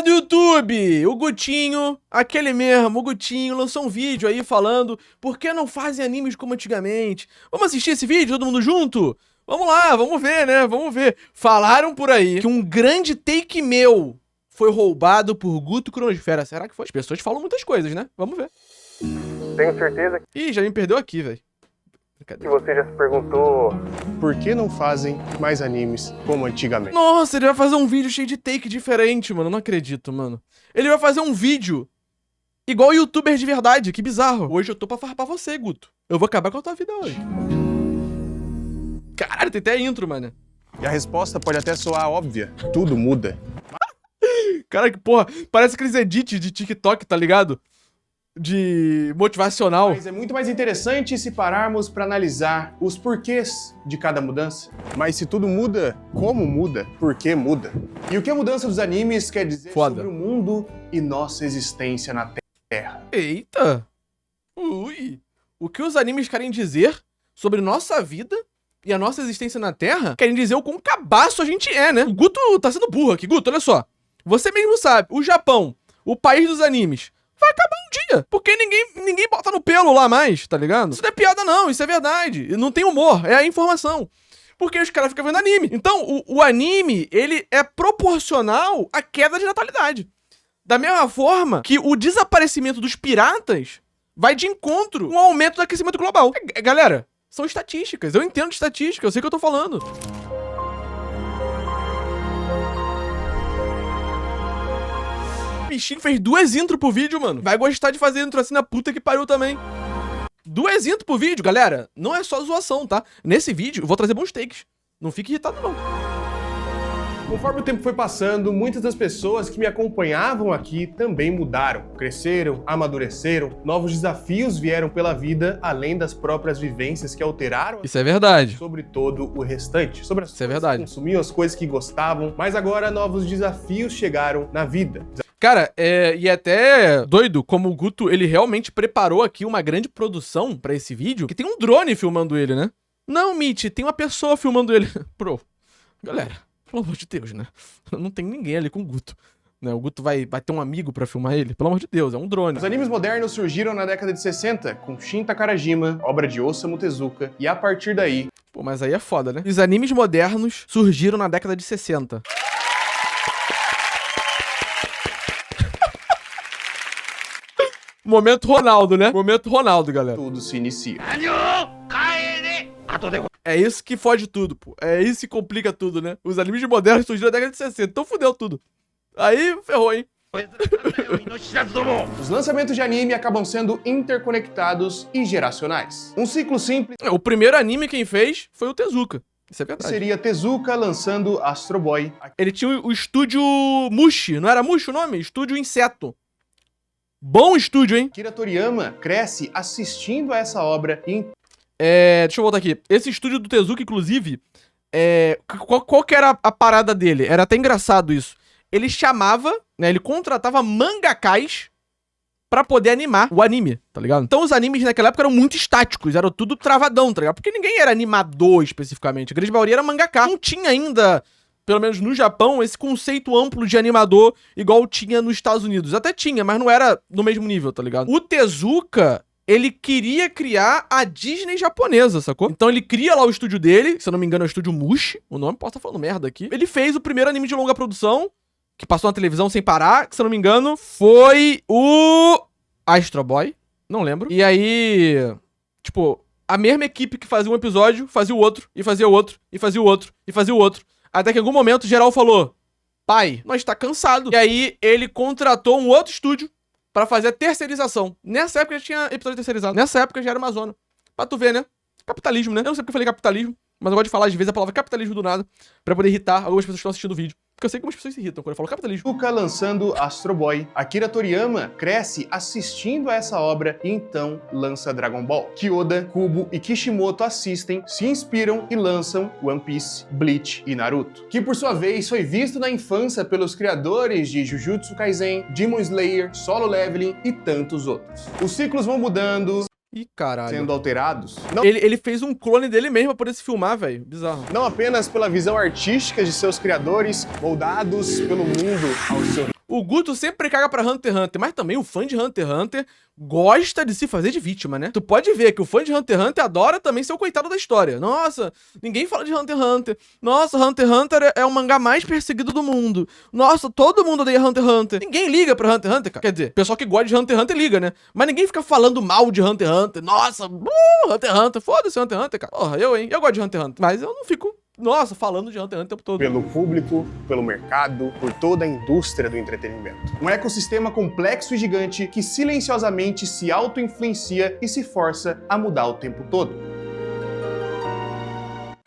do YouTube, o Gutinho, aquele mesmo, o Gutinho lançou um vídeo aí falando por que não fazem animes como antigamente. Vamos assistir esse vídeo, todo mundo junto? Vamos lá, vamos ver, né? Vamos ver. Falaram por aí que um grande take meu foi roubado por Guto Cronosfera. Será que foi? As pessoas falam muitas coisas, né? Vamos ver. Tenho certeza Ih, já me perdeu aqui, velho. que você já se perguntou por que não fazem mais animes como antigamente. Nossa, ele vai fazer um vídeo cheio de take diferente, mano. Não acredito, mano. Ele vai fazer um vídeo igual youtuber de verdade. Que bizarro. Hoje eu tô pra farpar você, Guto. Eu vou acabar com a tua vida hoje. Caralho, tem até intro, mano. E a resposta pode até soar óbvia. Tudo muda. Cara, que porra. Parece aqueles edits de TikTok, tá ligado? De motivacional. Mas é muito mais interessante se pararmos para analisar os porquês de cada mudança. Mas se tudo muda, como muda? Por que muda? E o que a mudança dos animes quer dizer sobre o mundo e nossa existência na Terra? Eita! Ui! O que os animes querem dizer sobre nossa vida e a nossa existência na Terra? Querem dizer o quão cabaço a gente é, né? O Guto tá sendo burro aqui. Guto, olha só. Você mesmo sabe, o Japão, o país dos animes, vai acabar um dia, porque ninguém bota no pelo lá mais, tá ligado? Isso não é piada não, isso é verdade. Não tem humor, é a informação. Porque os caras ficam vendo anime. Então, o anime, ele é proporcional à queda de natalidade. Da mesma forma que o desaparecimento dos piratas vai de encontro com o aumento do aquecimento global. Galera, são estatísticas, eu entendo de estatística, eu sei o que eu tô falando. O bichinho fez 2 intros pro vídeo, mano. Vai gostar de fazer intro assim na puta que pariu também. 2 intros pro vídeo, galera. Não é só zoação, tá? Nesse vídeo eu vou trazer bons takes. Não fique irritado, não. Conforme o tempo foi passando, muitas das pessoas que me acompanhavam aqui também mudaram, cresceram, amadureceram, novos desafios vieram pela vida, além das próprias vivências que alteraram. Isso é verdade. Sobre todo o restante, sobre as Isso é coisas verdade. que consumiam, as coisas que gostavam, mas agora novos desafios chegaram na vida. Cara, e é até doido como o Guto, ele realmente preparou aqui uma grande produção pra esse vídeo, que tem um drone filmando ele, né? Não, Mitch, tem uma pessoa filmando ele. Bro, galera, pelo amor de Deus, né? Não tem ninguém ali com o Guto. Né? O Guto vai ter um amigo pra filmar ele? Pelo amor de Deus, é um drone. Os animes modernos surgiram na década de 60, com Shin Takarajima, obra de Osamu Tezuka, e a partir daí... Pô, mas aí é foda, né? Os animes modernos surgiram na década de 60. Momento Ronaldo, né? Momento Ronaldo, galera. Tudo se inicia. É isso que fode tudo, pô. É isso que complica tudo, né? Os animes modernos surgiram na década de 60, então fudeu tudo. Aí ferrou, hein? Os lançamentos de anime acabam sendo interconectados e geracionais. Um ciclo simples O primeiro anime quem fez foi o Tezuka. Isso é verdade. seria Tezuka lançando Astro Boy. Ele tinha o estúdio Mushi, não era Mushi o nome? Estúdio Inseto. Bom estúdio, hein? Akira Toriyama cresce assistindo a essa obra e Deixa eu voltar aqui. Esse estúdio do Tezuka, inclusive, qual que era a parada dele? Era até engraçado isso. Ele chamava, né, ele contratava mangakais pra poder animar o anime, tá ligado? Então os animes naquela época eram muito estáticos, eram tudo travadão, tá ligado? Porque ninguém era animador especificamente, a grande maioria era mangaka. Não tinha ainda, pelo menos no Japão, esse conceito amplo de animador igual tinha nos Estados Unidos. Até tinha, mas não era no mesmo nível, tá ligado? O Tezuka, ele queria criar a Disney japonesa, sacou? Então ele cria lá o estúdio dele, se eu não me engano é o estúdio Mushi, o nome, posso estar falando merda aqui. Ele fez o primeiro anime de longa produção, que passou na televisão sem parar, que se eu não me engano, foi o Astro Boy, não lembro. E aí, tipo, a mesma equipe que fazia um episódio, fazia o outro, e fazia o outro, e fazia o outro, e fazia o outro. Até que em algum momento, geral falou, pai, nós tá cansado. E aí ele contratou um outro estúdio pra fazer a terceirização. Nessa época já tinha episódio terceirizado. Nessa época já era uma zona. Pra tu ver, né? Capitalismo, né? Eu não sei porque eu falei capitalismo, mas eu gosto de falar às vezes a palavra capitalismo do nada, pra poder irritar algumas pessoas que estão assistindo o vídeo. Porque eu sei que algumas pessoas se irritam quando eu falo capitalismo. Tezuka lançando Astro Boy. Akira Toriyama cresce assistindo a essa obra e então lança Dragon Ball. Kyoda, Kubo e Kishimoto assistem, se inspiram e lançam One Piece, Bleach e Naruto, que por sua vez foi visto na infância pelos criadores de Jujutsu Kaisen, Demon Slayer, Solo Leveling e tantos outros. Os ciclos vão mudando, Ih, caralho. sendo alterados, Ele fez um clone dele mesmo pra poder se filmar, velho. Bizarro. não apenas pela visão artística de seus criadores, moldados pelo mundo ao seu... O Guto sempre caga pra Hunter x Hunter, mas também o fã de Hunter x Hunter gosta de se fazer de vítima, né? Tu pode ver que o fã de Hunter x Hunter adora também ser o coitado da história. Nossa, ninguém fala de Hunter x Hunter. Nossa, Hunter x Hunter é o mangá mais perseguido do mundo. Nossa, todo mundo odeia Hunter x Hunter. Ninguém liga pra Hunter x Hunter, cara. Quer dizer, o pessoal que gosta de Hunter x Hunter liga, né? Mas ninguém fica falando mal de Hunter x Hunter. Nossa, Hunter x Hunter, foda-se Hunter x Hunter, cara. Porra, eu gosto de Hunter x Hunter, mas eu não fico... Nossa, falando de Hunter x Hunter o tempo todo. Pelo público, pelo mercado, por toda a indústria do entretenimento. Um ecossistema complexo e gigante que silenciosamente se auto-influencia e se força a mudar o tempo todo.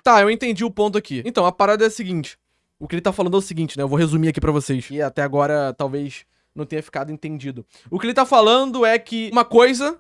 Tá, eu entendi o ponto aqui. Então, a parada é a seguinte. O que ele tá falando é o seguinte, né? Eu vou resumir aqui pra vocês. E até agora, talvez, não tenha ficado entendido. O que ele tá falando é que uma coisa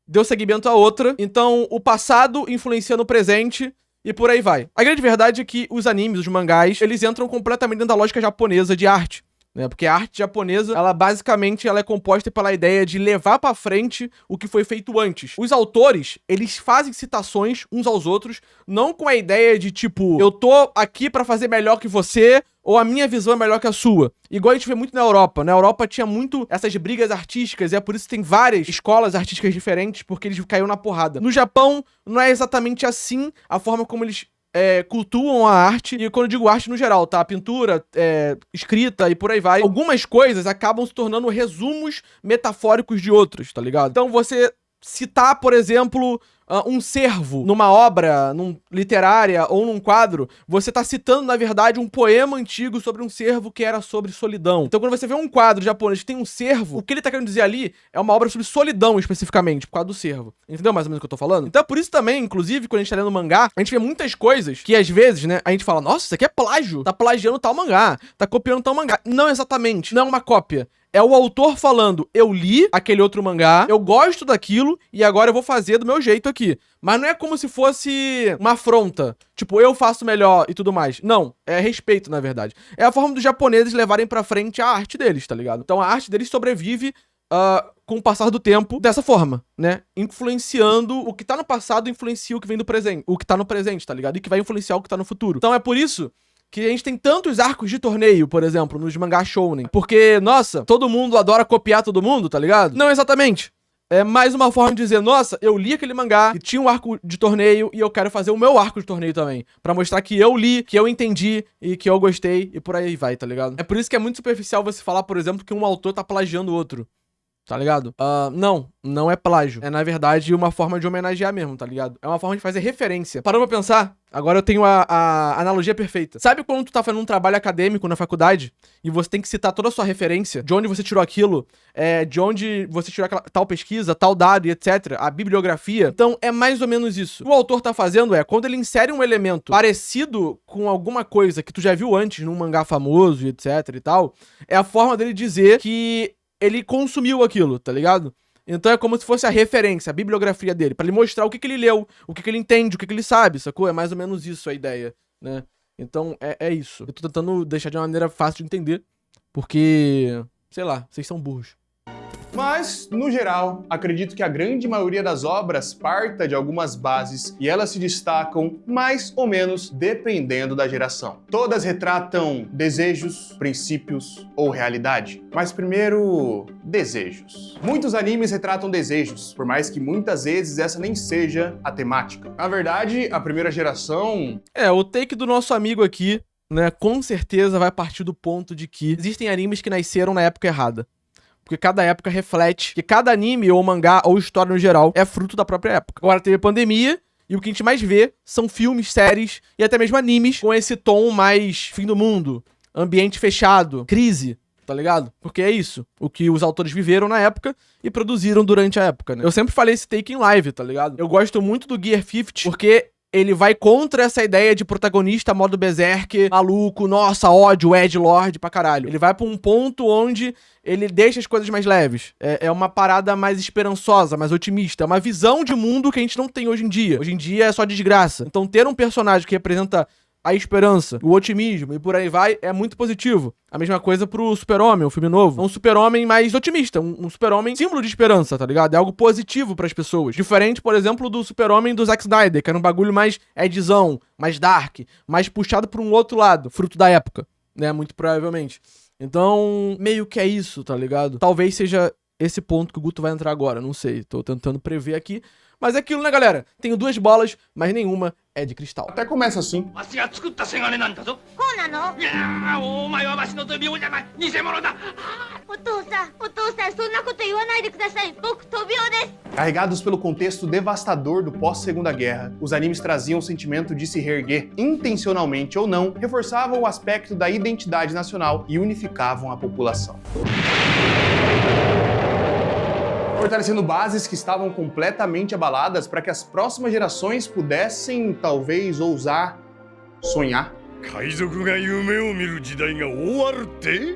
deu seguimento à outra. Então, o passado influencia no presente... E por aí vai. A grande verdade é que os animes, os mangás, eles entram completamente dentro da lógica japonesa de arte, né? Porque a arte japonesa, ela basicamente ela é composta pela ideia de levar pra frente o que foi feito antes. Os autores, eles fazem citações uns aos outros, não com a ideia de tipo, eu tô aqui pra fazer melhor que você, ou a minha visão é melhor que a sua. Igual a gente vê muito na Europa. Na Europa tinha muito essas brigas artísticas, e é por isso que tem várias escolas artísticas diferentes, porque eles caíram na porrada. No Japão, não é exatamente assim a forma como eles cultuam a arte, e quando eu digo arte no geral, tá? Pintura, escrita e por aí vai. Algumas coisas acabam se tornando resumos metafóricos de outras, tá ligado? Então você citar, por exemplo, um cervo numa obra literária ou num quadro, você tá citando, na verdade, um poema antigo sobre um cervo que era sobre solidão. Então, quando você vê um quadro japonês que tem um cervo, o que ele tá querendo dizer ali é uma obra sobre solidão, especificamente, por causa do cervo. Entendeu mais ou menos o que eu tô falando? Então, é por isso também, inclusive, quando a gente tá lendo mangá, a gente vê muitas coisas que, às vezes, né, a gente fala, nossa, isso aqui é plágio, tá plagiando tal mangá, tá copiando tal mangá. Não exatamente, não é uma cópia. É o autor falando, eu li aquele outro mangá, eu gosto daquilo e agora eu vou fazer do meu jeito aqui. Mas não é como se fosse uma afronta. Tipo, eu faço melhor e tudo mais. Não, é respeito, na verdade. É a forma dos japoneses levarem pra frente a arte deles, tá ligado? Então a arte deles sobrevive com o passar do tempo dessa forma, né? Influenciando o que tá no passado, influencia o que vem do presente. O que tá no presente, tá ligado? E que vai influenciar o que tá no futuro. Então é por isso que a gente tem tantos arcos de torneio, por exemplo, nos mangá shounen. Porque, nossa, todo mundo adora copiar todo mundo, tá ligado? Não exatamente. É mais uma forma de dizer, nossa, eu li aquele mangá e tinha um arco de torneio e eu quero fazer o meu arco de torneio também. Pra mostrar que eu li, que eu entendi e que eu gostei e por aí vai, tá ligado? É por isso que é muito superficial você falar, por exemplo, que um autor tá plagiando o outro. Tá ligado? Não é plágio. É, na verdade, uma forma de homenagear mesmo, tá ligado? É uma forma de fazer referência. Parando pra pensar, agora eu tenho a analogia perfeita. Sabe quando tu tá fazendo um trabalho acadêmico na faculdade e você tem que citar toda a sua referência, de onde você tirou aquilo, de onde você tirou aquela tal pesquisa, tal dado e etc., a bibliografia? Então, é mais ou menos isso. O que o autor tá fazendo quando ele insere um elemento parecido com alguma coisa que tu já viu antes num mangá famoso e etc e tal, é a forma dele dizer que ele consumiu aquilo, tá ligado? Então é como se fosse a referência, a bibliografia dele, pra ele mostrar o que ele leu, o que ele entende, o que ele sabe, sacou? É mais ou menos isso a ideia, né? Então é isso. Eu tô tentando deixar de uma maneira fácil de entender, porque, sei lá, vocês são burros. Mas, no geral, acredito que a grande maioria das obras parta de algumas bases e elas se destacam mais ou menos dependendo da geração. Todas retratam desejos, princípios ou realidade. Mas primeiro, desejos. Muitos animes retratam desejos, por mais que muitas vezes essa nem seja a temática. Na verdade, a primeira geração... o take do nosso amigo aqui, né, com certeza vai partir do ponto de que existem animes que nasceram na época errada. Porque cada época reflete que cada anime ou mangá ou história no geral é fruto da própria época. Agora teve a pandemia e o que a gente mais vê são filmes, séries e até mesmo animes com esse tom mais fim do mundo, ambiente fechado, crise, tá ligado? Porque é isso, o que os autores viveram na época e produziram durante a época, né? Eu sempre falei esse take em live, tá ligado? Eu gosto muito do Gear 50 porque ele vai contra essa ideia de protagonista modo berserk, maluco, nossa, ódio, edgelord pra caralho. Ele vai pra um ponto onde ele deixa as coisas mais leves. É uma parada mais esperançosa, mais otimista. É uma visão de mundo que a gente não tem hoje em dia. Hoje em dia é só desgraça. Então ter um personagem que representa a esperança, o otimismo e por aí vai, é muito positivo. A mesma coisa pro Super-Homem, o filme novo. É um Super-Homem mais otimista, um Super-Homem símbolo de esperança, tá ligado? É algo positivo pras pessoas. Diferente, por exemplo, do Super-Homem do Zack Snyder, que era um bagulho mais edzão, mais dark, mais puxado pra um outro lado, fruto da época, né? Muito provavelmente. Então, meio que é isso, tá ligado? Talvez seja esse ponto que o Guto vai entrar agora, não sei. Tô tentando prever aqui. Mas é aquilo, né, galera? Tenho 2 bolas, mas nenhuma é de cristal. Até começa assim. Carregados pelo contexto devastador do pós-Segunda Guerra, os animes traziam o sentimento de se reerguer, intencionalmente ou não, reforçavam o aspecto da identidade nacional e unificavam a população. Fortalecendo bases que estavam completamente abaladas para que as próximas gerações pudessem, talvez, ousar sonhar.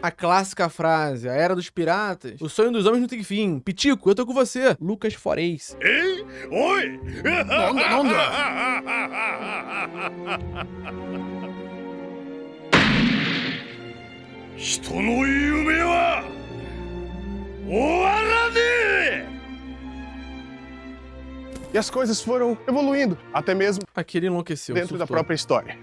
A clássica frase, a era dos piratas, o sonho dos homens não tem fim. Pitico, eu tô com você. Lucas Foreis. Ei? Oi! E as coisas foram evoluindo, até mesmo Aquele enlouqueceu. dentro da surtou. própria história.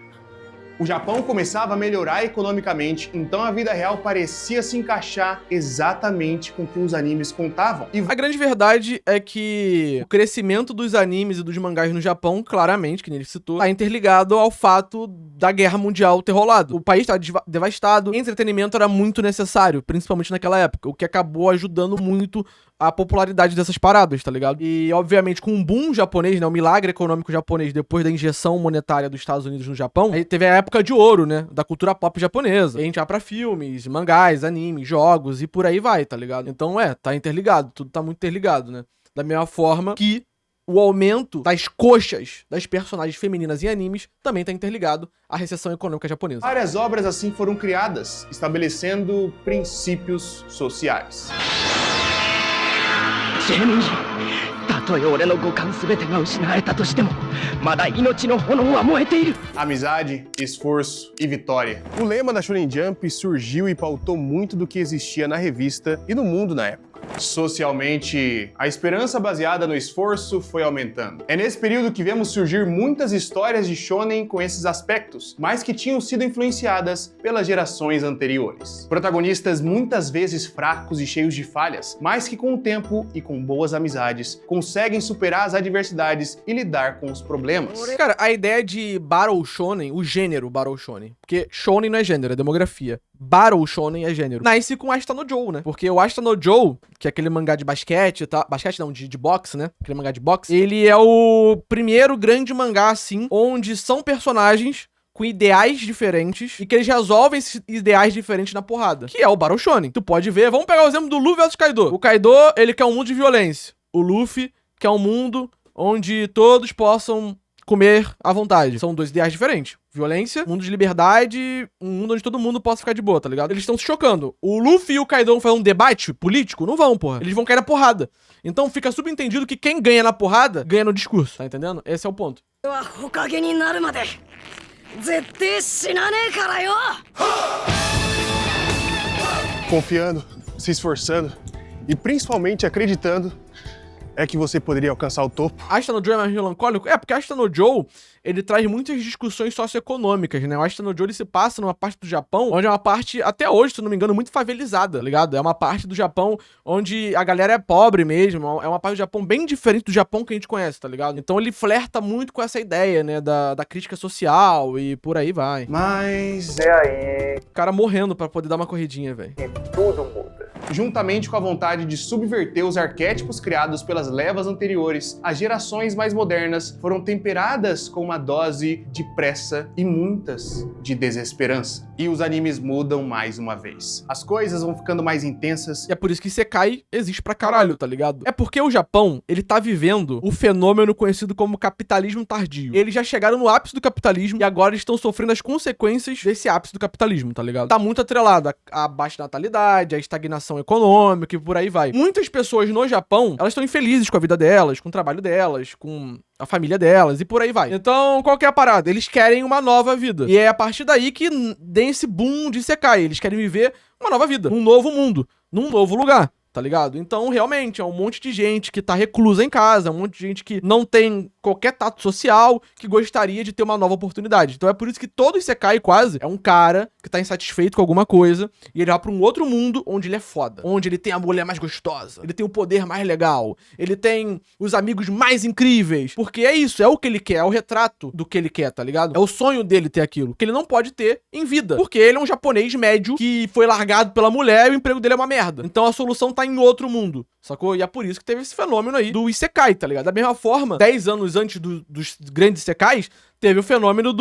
O Japão começava a melhorar economicamente, então a vida real parecia se encaixar exatamente com o que os animes contavam. E A grande verdade é que o crescimento dos animes e dos mangás no Japão, claramente, que nem ele citou, tá interligado ao fato da guerra mundial ter rolado. O país estava devastado, entretenimento era muito necessário, principalmente naquela época, o que acabou ajudando muito a popularidade dessas paradas, tá ligado? E, obviamente, com o boom japonês, né, o milagre econômico japonês, depois da injeção monetária dos Estados Unidos no Japão, aí teve a época de ouro, né, da cultura pop japonesa. E a gente vai pra filmes, mangás, animes, jogos e por aí vai, tá ligado? Então, tá interligado, tudo tá muito interligado, né? Da mesma forma que o aumento das coxas das personagens femininas em animes também tá interligado à recessão econômica japonesa. várias obras assim foram criadas, estabelecendo princípios sociais. Amizade, esforço e vitória. O lema da Shonen Jump surgiu e pautou muito do que existia na revista e no mundo na época. Socialmente, a esperança baseada no esforço foi aumentando. É nesse período que vemos surgir muitas histórias de shonen com esses aspectos, mas que tinham sido influenciadas pelas gerações anteriores. Protagonistas muitas vezes fracos e cheios de falhas, mas que com o tempo e com boas amizades conseguem superar as adversidades e lidar com os problemas. Cara, a ideia de Battle Shonen, o gênero Battle Shonen, porque Shonen não é gênero, é demografia. Battle Shonen é gênero. Nasce com Ashita no Joe, né? Porque o Ashita no Joe, que é aquele mangá de basquete, tá? Basquete não, de boxe, né? Aquele mangá de boxe. Ele é o primeiro grande mangá, assim, onde são personagens com ideais diferentes e que eles resolvem esses ideais diferentes na porrada. Que é o Battle Shonen. Tu pode ver, vamos pegar o exemplo do Luffy versus Kaido. O Kaido, ele quer um mundo de violência. O Luffy quer um mundo onde todos possam comer à vontade. São 2 ideais diferentes. Violência, mundo de liberdade, um mundo onde todo mundo possa ficar de boa, tá ligado? Eles estão se chocando. O Luffy e o Kaido vão fazer um debate político? Não vão, porra. Eles vão cair na porrada. Então fica subentendido que quem ganha na porrada, ganha no discurso. Tá entendendo? Esse é o ponto. Confiando, se esforçando e principalmente acreditando é que você poderia alcançar o topo. Ashita no Joe é mais melancólico? É, porque Ashita no Joe, ele traz muitas discussões socioeconômicas, né? O Ashita no Joe, ele se passa numa parte do Japão, onde é uma parte, até hoje, se não me engano, muito favelizada, tá ligado? É uma parte do Japão onde a galera é pobre mesmo, é uma parte do Japão bem diferente do Japão que a gente conhece, tá ligado? Então ele flerta muito com essa ideia, né, da crítica social e por aí vai. Mas É aí O cara morrendo pra poder dar uma corridinha, velho. que tudo muda. juntamente com a vontade de subverter os arquétipos criados pelas levas anteriores, as gerações mais modernas foram temperadas com uma dose de pressa e muitas de desesperança. E os animes mudam mais uma vez. As coisas vão ficando mais intensas. E é por isso que Isekai existe pra caralho, tá ligado? É porque o Japão, ele tá vivendo o fenômeno conhecido como capitalismo tardio. Eles já chegaram no ápice do capitalismo e agora estão sofrendo as consequências desse ápice do capitalismo, tá ligado? Tá muito atrelado à baixa natalidade, à estagnação econômica e por aí vai. Muitas pessoas no Japão, elas estão infelizes com a vida delas, com o trabalho delas, com a família delas e por aí vai. Então, qual que é a parada? Eles querem uma nova vida. E é a partir daí que tem esse boom de Isekai. Eles querem viver uma nova vida, um novo mundo, num novo lugar. tá ligado? Então, realmente, é um monte de gente que tá reclusa em casa, um monte de gente que não tem qualquer tato social, que gostaria de ter uma nova oportunidade. Então é por isso que todo Isekai quase é um cara que tá insatisfeito com alguma coisa e ele vai pra um outro mundo onde ele é foda, onde ele tem a mulher mais gostosa, ele tem o poder mais legal, ele tem os amigos mais incríveis, porque é isso, é o que ele quer, é o retrato do que ele quer, tá ligado? É o sonho dele ter aquilo, que ele não pode ter em vida, porque ele é um japonês médio que foi largado pela mulher e o emprego dele é uma merda. Então a solução tá em outro mundo, sacou? E é por isso que teve esse fenômeno aí do Isekai, tá ligado? Da mesma forma, 10 anos antes dos grandes Isekais, teve o fenômeno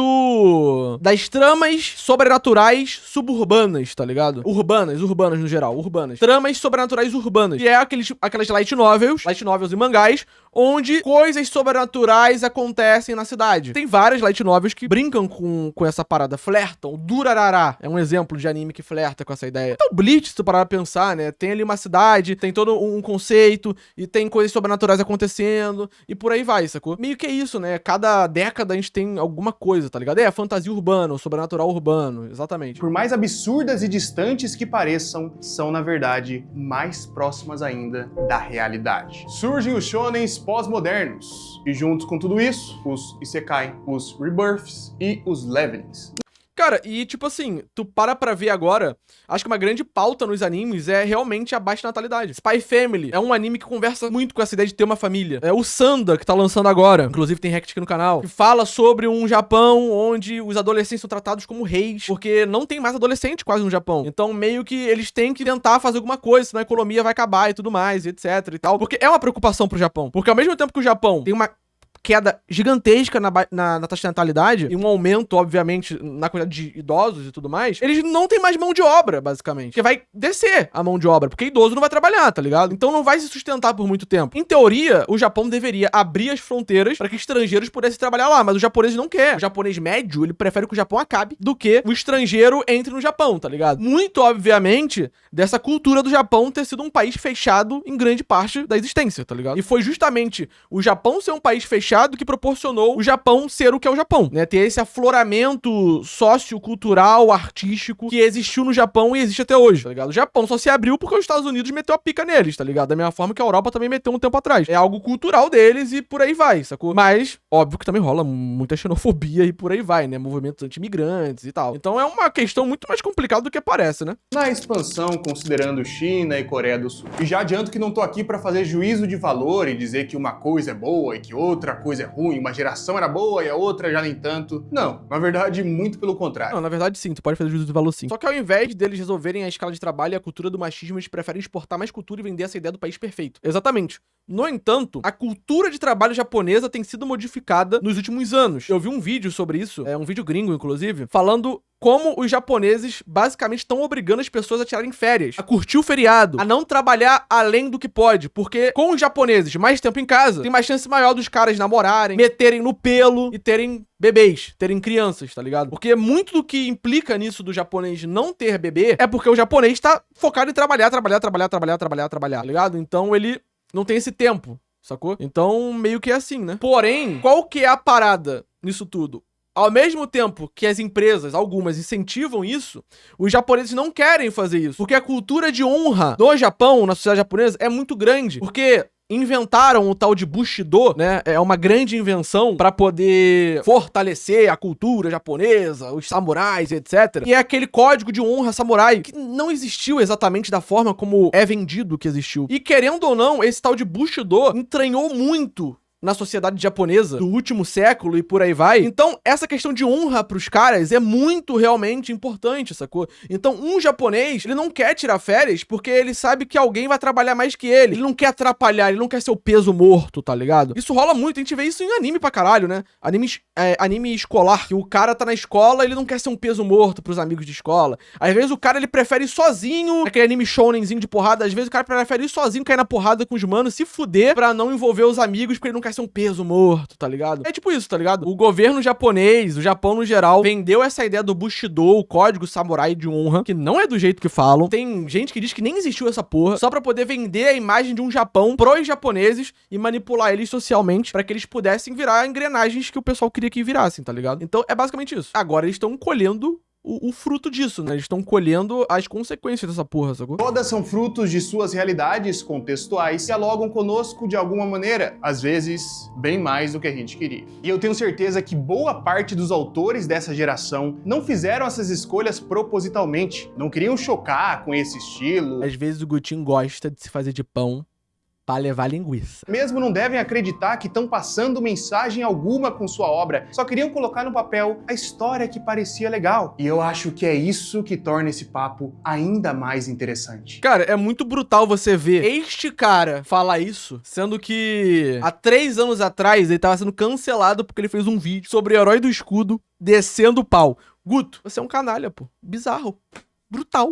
das tramas sobrenaturais suburbanas, tá ligado? Urbanas no geral, urbanas. Tramas sobrenaturais urbanas, que é aquelas light novels e mangás, onde coisas sobrenaturais acontecem na cidade. Tem várias light novels que brincam com essa parada, flertam. Durarara é um exemplo de anime que flerta com essa ideia. Então, Bleach, se tu parar pra pensar, né? Tem ali uma cidade, tem todo um conceito, e tem coisas sobrenaturais acontecendo, e por aí vai, sacou? Meio que é isso, né? Cada década a gente tem alguma coisa, tá ligado? É fantasia urbana, sobrenatural urbano, exatamente. Por mais absurdas e distantes que pareçam, são na verdade mais próximas ainda da realidade. Surgem os shonens pós-modernos, e juntos com tudo isso, os Isekai, os Rebirths e os Levelings. Cara, e tipo assim, tu para pra ver agora, acho que uma grande pauta nos animes é realmente a baixa natalidade. Spy Family é um anime que conversa muito com essa ideia de ter uma família. É o Sanda, que tá lançando agora, inclusive tem react aqui no canal, que fala sobre um Japão onde os adolescentes são tratados como reis, porque não tem mais adolescente quase no Japão. Então meio que eles têm que tentar fazer alguma coisa, senão a economia vai acabar e tudo mais, e etc e tal. Porque é uma preocupação pro Japão. Porque ao mesmo tempo que o Japão tem uma queda gigantesca na taxa de natalidade e um aumento, obviamente, na quantidade de idosos e tudo mais, eles não têm mais mão de obra, basicamente. Porque vai descer a mão de obra, porque idoso não vai trabalhar, tá ligado? Então não vai se sustentar por muito tempo. Em teoria, o Japão deveria abrir as fronteiras para que estrangeiros pudessem trabalhar lá, mas o japonês não quer. O japonês médio, ele prefere que o Japão acabe do que o estrangeiro entre no Japão, tá ligado? Muito, obviamente, dessa cultura do Japão ter sido um país fechado em grande parte da existência, tá ligado? E foi justamente o Japão ser um país fechado que proporcionou o Japão ser o que é o Japão, né? Ter esse afloramento sociocultural, artístico que existiu no Japão e existe até hoje, tá ligado? O Japão só se abriu porque os Estados Unidos meteu a pica neles, tá ligado? Da mesma forma que a Europa também meteu um tempo atrás. É algo cultural deles e por aí vai, sacou? Mas, óbvio que também rola muita xenofobia e por aí vai, né? Movimentos anti-imigrantes e tal. Então é uma questão muito mais complicada do que parece, né? Na expansão, considerando China e Coreia do Sul. E já adianto que não tô aqui pra fazer juízo de valor e dizer que uma coisa é boa e que outra coisa é ruim, uma geração era boa e a outra já nem tanto. Não, na verdade, muito pelo contrário. Não, na verdade sim, tu pode fazer juízo de valor sim. Só que ao invés deles resolverem a escala de trabalho e a cultura do machismo, eles preferem exportar mais cultura e vender essa ideia do país perfeito. Exatamente. No entanto, a cultura de trabalho japonesa tem sido modificada nos últimos anos. Eu vi um vídeo sobre isso, um vídeo gringo, inclusive, falando como os japoneses basicamente estão obrigando as pessoas a tirarem férias, a curtir o feriado, a não trabalhar além do que pode, porque com os japoneses mais tempo em casa, tem mais chance maior dos caras namorarem, meterem no pelo e terem bebês, terem crianças, tá ligado? Porque muito do que implica nisso do japonês não ter bebê é porque o japonês tá focado em trabalhar, tá ligado? Então ele não tem esse tempo, sacou? Então meio que é assim, né? Porém, qual que é a parada nisso tudo? Ao mesmo tempo que as empresas, algumas, incentivam isso, os japoneses não querem fazer isso. Porque a cultura de honra do Japão, na sociedade japonesa, é muito grande. Porque inventaram o tal de Bushido, né? É uma grande invenção pra poder fortalecer a cultura japonesa, os samurais, etc. E é aquele código de honra samurai que não existiu exatamente da forma como é vendido que existiu. E querendo ou não, esse tal de Bushido entranhou muito na sociedade japonesa do último século e por aí vai. Então, essa questão de honra pros caras é muito realmente importante, sacou? Então, um japonês, ele não quer tirar férias porque ele sabe que alguém vai trabalhar mais que ele. Ele não quer atrapalhar, ele não quer ser o peso morto, tá ligado? Isso rola muito, a gente vê isso em anime pra caralho, né? Anime escolar, que o cara tá na escola, ele não quer ser um peso morto pros amigos de escola. Às vezes o cara, ele prefere ir sozinho, aquele anime shonenzinho de porrada, às vezes o cara prefere ir sozinho, cair na porrada com os manos, se fuder pra não envolver os amigos, porque ele não quer ser um peso morto, tá ligado? É tipo isso, tá ligado? O governo japonês, o Japão no geral, vendeu essa ideia do Bushido, o código samurai de honra, que não é do jeito que falam. Tem gente que diz que nem existiu essa porra, só pra poder vender a imagem de um Japão pros japoneses e manipular eles socialmente pra que eles pudessem virar engrenagens que o pessoal queria que virassem, tá ligado? Então é basicamente isso. Agora eles estão colhendo o fruto disso, né? Eles estão colhendo as consequências dessa porra, sacou? Todas são frutos de suas realidades contextuais, dialogam conosco de alguma maneira, às vezes bem mais do que a gente queria. E eu tenho certeza que boa parte dos autores dessa geração não fizeram essas escolhas propositalmente, não queriam chocar com esse estilo. Às vezes o Gutinho gosta de se fazer de pão pra levar linguiça. Mesmo não devem acreditar que estão passando mensagem alguma com sua obra, só queriam colocar no papel a história que parecia legal. E eu acho que é isso que torna esse papo ainda mais interessante. Cara, é muito brutal você ver este cara falar isso, sendo que há 3 anos atrás ele tava sendo cancelado porque ele fez um vídeo sobre o Herói do Escudo descendo o pau. Guto, você é um canalha, pô. Bizarro.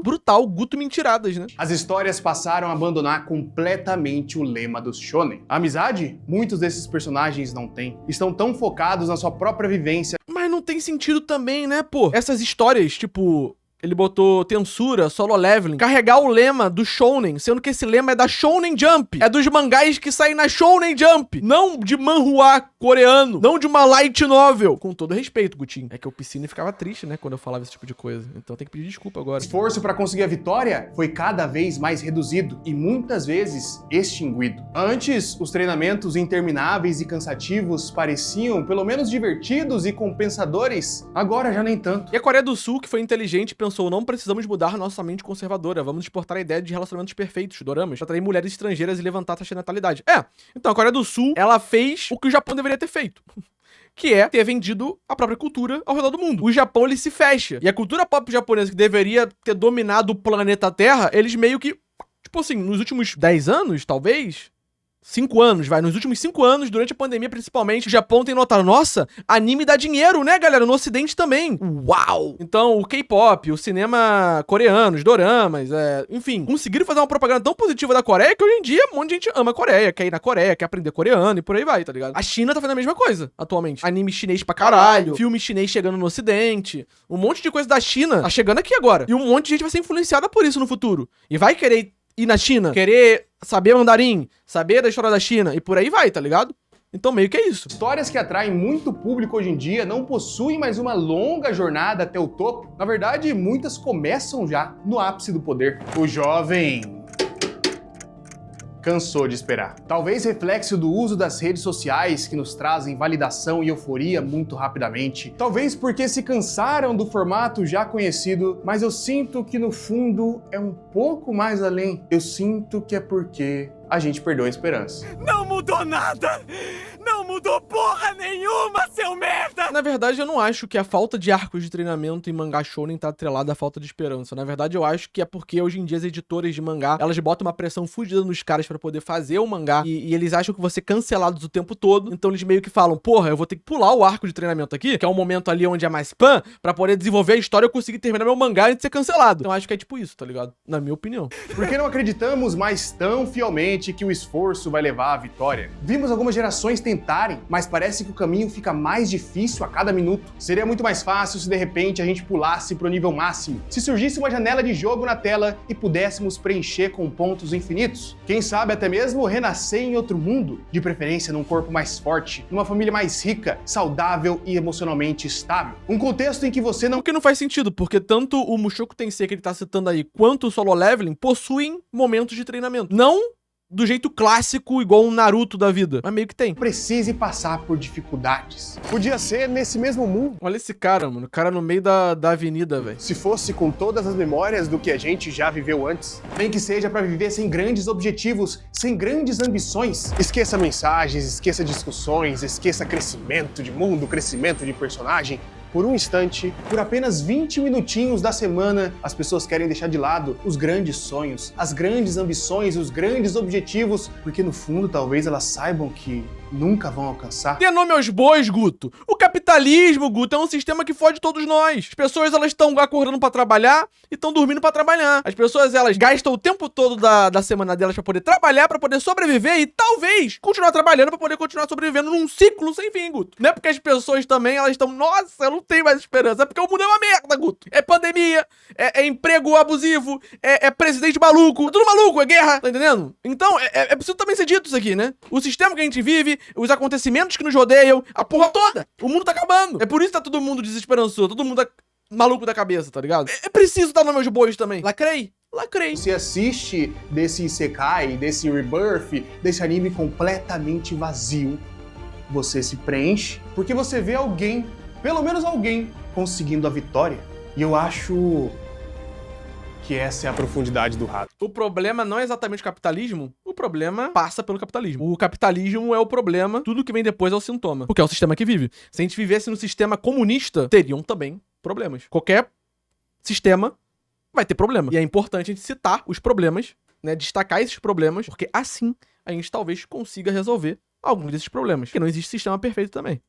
Brutal, Guto mentiradas, né? As histórias passaram a abandonar completamente o lema dos shonen. A amizade? Muitos desses personagens não têm. Estão tão focados na sua própria vivência. Mas não tem sentido também, né, pô? Essas histórias, tipo... Ele botou Tensura, Solo Leveling, carregar o lema do Shounen, sendo que esse lema é da Shounen Jump. É dos mangás que saem na Shounen Jump. Não de manhua coreano. Não de uma light novel. Com todo respeito, Gutinho. É que o Piscine ficava triste, né, quando eu falava esse tipo de coisa. Então tem que pedir desculpa agora. O esforço para conseguir a vitória foi cada vez mais reduzido e muitas vezes extinguido. Antes, os treinamentos intermináveis e cansativos pareciam pelo menos divertidos e compensadores. Agora já nem tanto. E a Coreia do Sul, que foi inteligente, pensou, não precisamos mudar nossa mente conservadora, vamos exportar a ideia de relacionamentos perfeitos, doramas, pra atrair mulheres estrangeiras e levantar a taxa de natalidade. Então a Coreia do Sul, ela fez o que o Japão deveria ter feito. Que é ter vendido a própria cultura ao redor do mundo. O Japão, ele se fecha. E a cultura pop japonesa, que deveria ter dominado o planeta Terra, eles meio que, tipo assim, nos últimos 10 anos, talvez... 5 anos, nos últimos 5 anos, durante a pandemia principalmente, o Japão tem notado, nossa, anime dá dinheiro, né, galera? No ocidente também. Uau! Então, o K-pop, o cinema coreano, os doramas, enfim, conseguiram fazer uma propaganda tão positiva da Coreia que hoje em dia um monte de gente ama a Coreia, quer ir na Coreia, quer aprender coreano e por aí vai, tá ligado? A China tá fazendo a mesma coisa, atualmente. Anime chinês pra caralho, filme chinês chegando no ocidente, um monte de coisa da China tá chegando aqui agora. E um monte de gente vai ser influenciada por isso no futuro. E vai querer ir na China, querer saber mandarim, saber da história da China e por aí vai, tá ligado? Então meio que é isso. Histórias que atraem muito público hoje em dia não possuem mais uma longa jornada até o topo. Na verdade, muitas começam já no ápice do poder. O jovem cansou de esperar. Talvez reflexo do uso das redes sociais que nos trazem validação e euforia muito rapidamente. Talvez porque se cansaram do formato já conhecido, mas eu sinto que no fundo é um pouco mais além. Eu sinto que é porque a gente perdeu a esperança. Não mudou nada! Não mudou porra nenhuma, seu merda! Na verdade, eu não acho que a falta de arcos de treinamento em mangá shounen tá atrelada à falta de esperança. Na verdade, eu acho que é porque hoje em dia as editoras de mangá, elas botam uma pressão fudida nos caras pra poder fazer o mangá e eles acham que vão ser cancelados o tempo todo. Então eles meio que falam, porra, eu vou ter que pular o arco de treinamento aqui, que é um momento ali onde é mais spam, pra poder desenvolver a história e eu conseguir terminar meu mangá antes de ser cancelado. Então acho que é tipo isso, tá ligado? Na minha opinião. Porque não acreditamos mais tão fielmente que o esforço vai levar à vitória. Vimos algumas gerações tentarem, mas parece que o caminho fica mais difícil a cada minuto. Seria muito mais fácil se de repente a gente pulasse pro nível máximo, se surgisse uma janela de jogo na tela e pudéssemos preencher com pontos infinitos. Quem sabe até mesmo renascer em outro mundo, de preferência num corpo mais forte, numa família mais rica, saudável e emocionalmente estável. Um contexto em que você não... O que não faz sentido, porque tanto o Mushoku Tensei que ele tá citando aí, quanto o Solo Leveling possuem momentos de treinamento. Não do jeito clássico, igual um Naruto da vida, mas meio que tem. Precise passar por dificuldades. Podia ser nesse mesmo mundo. Olha esse cara, mano. O cara no meio da avenida, velho. Se fosse com todas as memórias do que a gente já viveu antes. Nem que seja pra viver sem grandes objetivos, sem grandes ambições. Esqueça mensagens, esqueça discussões, esqueça crescimento de mundo, crescimento de personagem. Por um instante, por apenas 20 minutinhos da semana, as pessoas querem deixar de lado os grandes sonhos, as grandes ambições, os grandes objetivos, porque no fundo talvez elas saibam que nunca vão alcançar. Dê nome aos bois, Guto. O capitalismo, Guto, é um sistema que fode todos nós. As pessoas, elas estão acordando pra trabalhar e estão dormindo pra trabalhar. As pessoas, elas gastam o tempo todo da semana delas pra poder trabalhar, pra poder sobreviver e talvez continuar trabalhando pra poder continuar sobrevivendo num ciclo sem fim, Guto. Não é porque as pessoas também, elas estão, nossa, eu não tenho mais esperança. É porque o mundo é uma merda, Guto. É pandemia, é emprego abusivo, é presidente maluco, é tudo maluco, é guerra, tá entendendo? Então, é preciso também ser dito isso aqui, né? O sistema que a gente vive, os acontecimentos que nos rodeiam, a porra toda. O mundo tá acabando. É por isso que tá todo mundo desesperançoso, todo mundo tá maluco da cabeça, tá ligado? É preciso dar nome aos bois também. Lacrei. Lacrei. Você assiste desse Isekai, desse Rebirth, desse anime completamente vazio. Você se preenche porque você vê alguém, pelo menos alguém, conseguindo a vitória. E eu acho que essa é a profundidade do rato. O problema não é exatamente o capitalismo, o problema passa pelo capitalismo. O capitalismo é o problema, tudo que vem depois é o sintoma. Porque é o sistema que vive. Se a gente vivesse no sistema comunista, teriam também problemas. Qualquer sistema vai ter problema. E é importante a gente citar os problemas, né, destacar esses problemas, porque assim a gente talvez consiga resolver alguns desses problemas. Porque não existe sistema perfeito também.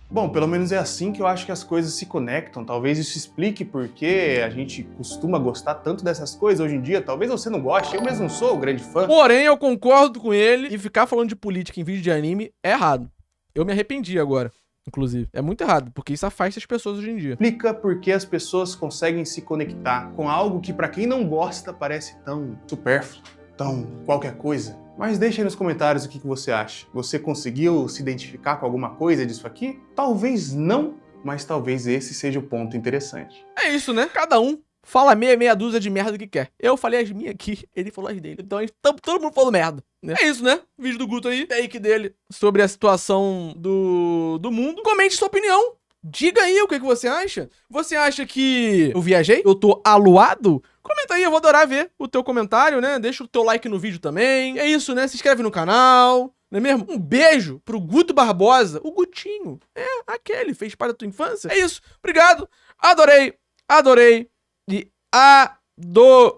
Bom, pelo menos é assim que eu acho que as coisas se conectam. Talvez isso explique por que a gente costuma gostar tanto dessas coisas hoje em dia. Talvez você não goste, eu mesmo não sou um grande fã. Porém, eu concordo com ele e ficar falando de política em vídeo de anime é errado. Eu me arrependi agora, inclusive. É muito errado, porque isso afasta as pessoas hoje em dia. Explica por que as pessoas conseguem se conectar com algo que pra quem não gosta parece tão supérfluo, tão qualquer coisa. Mas deixa aí nos comentários o que você acha. Você conseguiu se identificar com alguma coisa disso aqui? Talvez não, mas talvez esse seja o ponto interessante. É isso, né? Cada um fala meia dúzia de merda que quer. Eu falei as minhas aqui, ele falou as dele. Então todo mundo falou merda, né? É isso, né? Vídeo do Guto aí, take dele sobre a situação do mundo. Comente sua opinião. Diga aí o que você acha. Você acha que eu viajei? Eu tô aluado? Comenta aí, eu vou adorar ver o teu comentário, né? Deixa o teu like no vídeo também. É isso, né? Se inscreve no canal, não é mesmo? Um beijo pro Guto Barbosa, o Gutinho. É, aquele, fez parte da tua infância. É isso, obrigado. Adorei e adorei.